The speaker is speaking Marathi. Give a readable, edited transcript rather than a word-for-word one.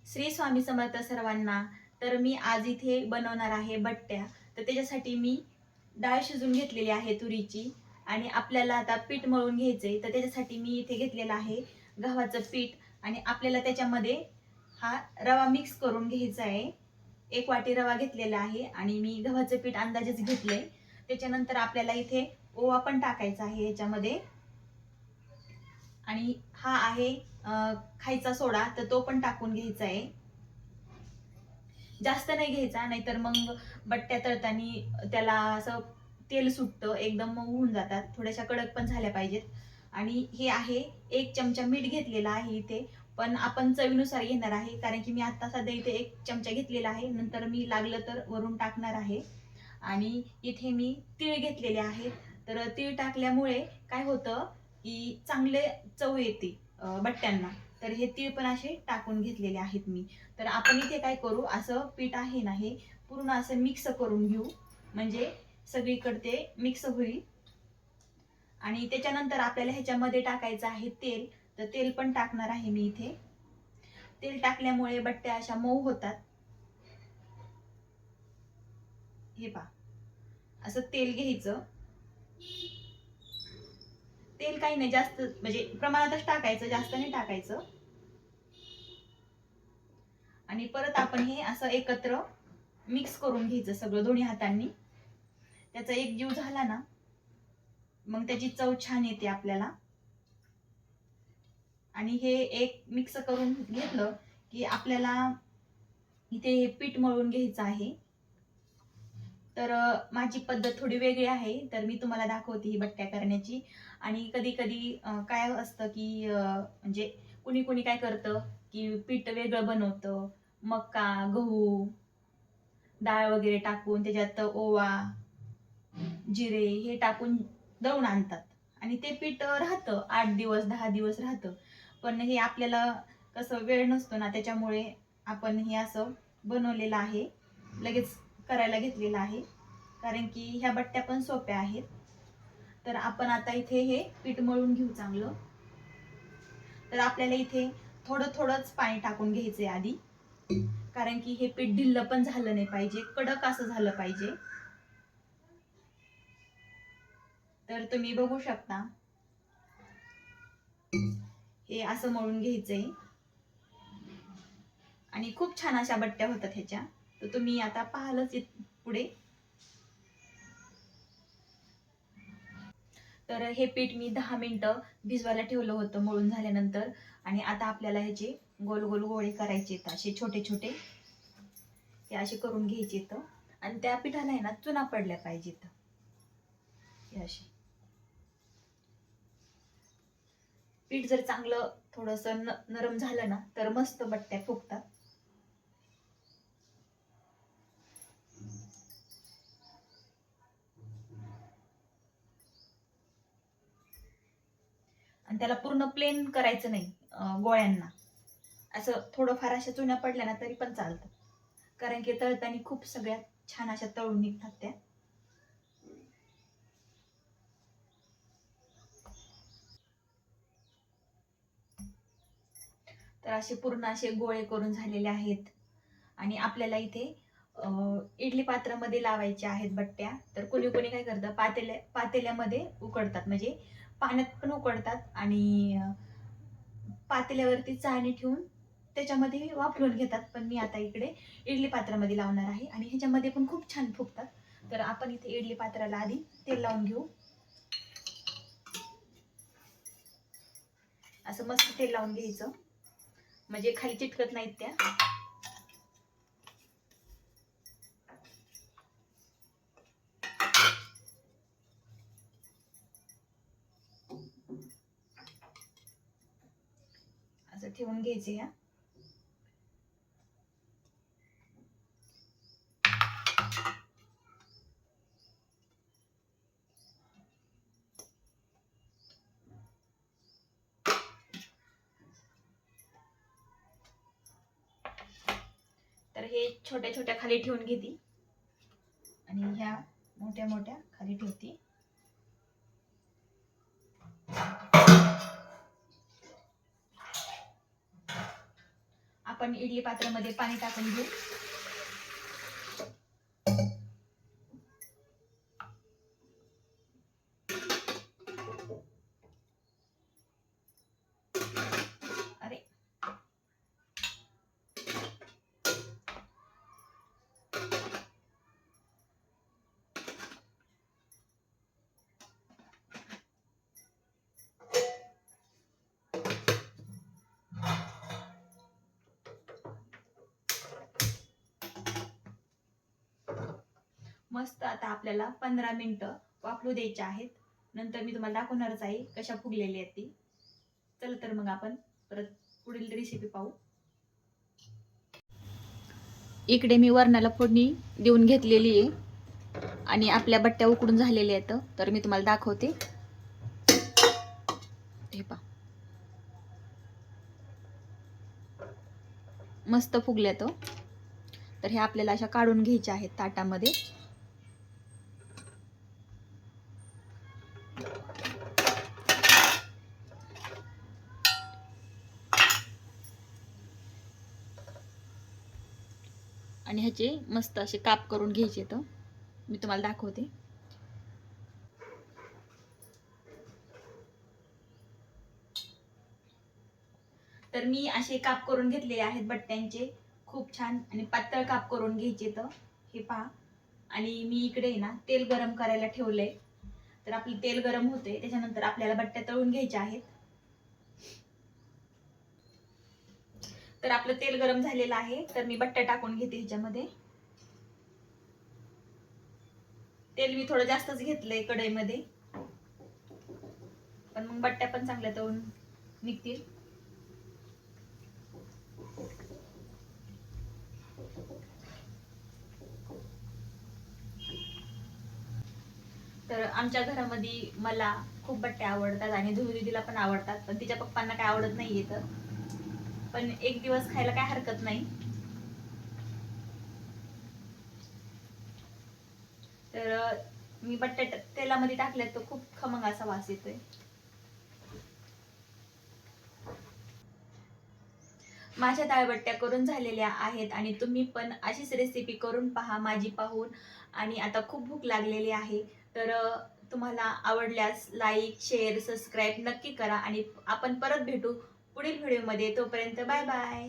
श्री स्वामी समर्थ सर्वांना. तर मी आज इथे बनवणार आहे बट्ट्या. तर त्याच्यासाठी मी डाळ शिजून घेतलेली आहे तुरीची आणि आपल्याला आता पीठ मळून घ्यायचंय. तर त्याच्यासाठी मी इथे घेतलेलं आहे गव्हाचं पीठ आणि आपल्याला त्याच्यामध्ये हा रवा मिक्स करून घ्यायचा आहे. 1 वाटी रवा घेतलेला आहे आणि मी गव्हाचं पीठ अंदाजेच घेतलंय. त्याच्यानंतर आपल्याला इथे ओवा पण टाकायचा आहे याच्यामध्ये आणि हा आहे खायचा सोडा, तर तो पण टाकून घ्यायचा आहे. जास्त नाही घ्यायचा, नाहीतर मग बट्ट्या तळताना त्याला असं तेल सुटतं, एकदम मऊ होऊन जातात. थोड्याशा कडक पण झाल्या पाहिजेत. आणि हे आहे 1 चमचा मीठ घेतलेला आहे इथे, पण आपण चवीनुसार घेणार आहे, कारण की मी आता सध्या इथे 1 चमचा घेतलेला आहे, नंतर मी लागलं तर वरून टाकणार आहे. आणि इथे मी तीळ घेतलेले आहेत. तर तीळ टाकल्यामुळे काय होतं की चांगले चव येते बट्ट्यांना. तर हे तीळ पण असे टाकून घेतलेले आहेत मी. तर आपण इथे काय करू, असं पीठ आहे ना हे पूर्ण असं मिक्स करून घेऊ, म्हणजे सगळीकडे ते मिक्स होईल. आणि त्याच्यानंतर आपल्याला ह्याच्यामध्ये टाकायचं आहे तेल. तर तेल पण टाकणार आहे मी इथे. तेल टाकल्यामुळे बट्ट्या अशा मऊ होतात. हे पहा, असं तेल घ्यायचं. तेल काही नाही, जास्त म्हणजे प्रमाणातच टाकायचं, जास्त नाही टाकायचं. आणि परत आपण हे असं एकत्र मिक्स करून घ्यायचं सगळं दोन्ही हातांनी. त्याचा एक जीव झाला ना, मग त्याची चव छान येते आपल्याला. आणि हे एक मिक्स करून घेतलं की आपल्याला इथे हे पीठ मळून घ्यायचं आहे. तर माझी पद्धत थोडी वेगळी आहे, तर मी तुम्हाला दाखवते ही बट्ट्या करण्याची. आणि कधी कधी काय असतं की म्हणजे कुणी कुणी काय करतं की पीठ वेगळं बनवतं. मका, गहू, डाळ वगैरे टाकून त्याच्यात ओवा, जिरे हे टाकून दळून आणतात आणि ते पीठ राहतं 8 दिवस 10 दिवस राहतं. पण हे आपल्याला कसं वेळ नसतो ना, त्याच्यामुळे आपण हे असं बनवलेलं आहे, लगेच करायला घेतलेलं आहे, कारण की ह्या बट्ट्या पण सोप्या आहेत. तर आपण आता इथे हे पीठ मळून घेऊ चांगलं. तर आपल्याला इथे थोडं थोडंच पाणी टाकून घ्यायचंय आधी, कारण की हे पीठ ढिल्लं पण झालं नाही पाहिजे, कडक असं झालं पाहिजे. तर तुम्ही बघू शकता हे असं मळून घ्यायचंय आणि खूप छान अशा बट्ट्या होतात ह्याच्या. तर तुम्ही आता पाहालच पुढे. तर हे पीठ मी 10 मिनिटं भिजवायला ठेवलं होतं मळून झाल्यानंतर. आणि आता आपल्याला ह्याचे गोल गोल गोळे करायचे आहेत, असे छोटे छोटे हे असे करून घ्यायचे आहेत. आणि त्या पिठाला आहे ना चुना पडल्या पाहिजेत, हे असे. पीठ जर चांगलं थोडस नरम झालं ना, तर मस्त बट्ट्या फुगतात. आणि त्याला पूर्ण प्लेन करायचं नाही गोळ्यांना. असं थोडंफार अशा चुन्या पडल्या ना तरी पण चालतं, कारण की तळताना खूप सगळ्यात छान अशा तळून निघतात त्या. तर असे पूर्ण असे गोळे करून झालेले आहेत. आणि आपल्याला इथे इडली पात्रामध्ये लावायचे आहेत बट्ट्या. तर कोणी कोणी काय करतं, पातेल्यामध्ये उकडतात, म्हणजे पाण्यात पण उकडतात आणि पातेल्यावरती चाळणी ठेवून त्याच्यामध्ये वाफलून घेतात. पण मी आता इकडे इडली पात्रामध्ये लावणार आहे आणि ह्याच्यामध्ये पण खूप छान फुगतात. तर आपण इथे इडली पात्राला आधी तेल लावून घेऊ. असं मस्त तेल लावून घ्यायचं, म्हणजे खाली चिटकत नाहीत त्या. असं ठेवून घ्यायचे ह्या. तर हे छोट्या छोट्या खाली ठेवून घेते आणि ह्या मोठ्या मोठ्या खाली ठेवते. आपण इडली पात्रामध्ये पाणी टाकून घेऊ. अरे मस्त आता आपल्याला 15 मिनिटं वाफलू द्यायचे आहेत. नंतर मी तुम्हाला दाखवणारच आहे कशा फुगलेली आहेत ती. चला तर मग आपण परत पुढील रेसिपी पाहू. इकडे मी वरणाला फोडणी देऊन घेतलेली आहे आणि आपल्या बट्ट्या उकडून झालेल्या आहेत. तर मी तुम्हाला दाखवते. हे पहा, मस्त फुगल्यात. तर हे आपल्याला अशा काढून घ्यायच्या आहेत ताटामध्ये. आणि ह्याचे मस्त असे काप करून घ्यायचे. तर मी तुम्हाला दाखवते. तर मी असे काप करून घेतलेले आहेत बट्ट्यांचे. खूप छान आणि पातळ काप करून घ्यायचे. तर हे पहा. आणि मी इकडे ना तेल गरम करायला ठेवलंय. तर आपलं तेल गरम होते, त्याच्यानंतर आपल्याला बट्ट्या तळून घ्यायच्या आहेत. तर आपलं तेल गरम झालेलं आहे. तर मी बट्ट्या टाकून घेते ह्याच्यामध्ये. तेल मी थोडं जास्तच घेतलंय कढईमध्ये, पण मग बट्ट्या पण चांगल्या तळून निघतील. तर आमच्या घरामध्ये मला खूप बट्ट्या आवडतात आणि धुळू दीदीला पण आवडतात, पण तिच्या पप्पांना काय आवडत नाहीये. तर पण एक दिवस खायला काय हरकत नाही. तर मी बटाटा तेलामध्ये टाकल्यात तर खूप खमंग असा वास येतोय. माझ्या डाळबट्ट्या करून झालेल्या आहेत आणि तुम्ही पण अशीच रेसिपी करून पहा माझी पाहून. आणि आता खूप भूक लागलेली आहे. तर तुम्हाला आवडल्यास लाईक शेअर सबस्क्राईब नक्की करा आणि आपण परत भेटू पुढील व्हिडिओमध्ये. तोपर्यंत बाय बाय.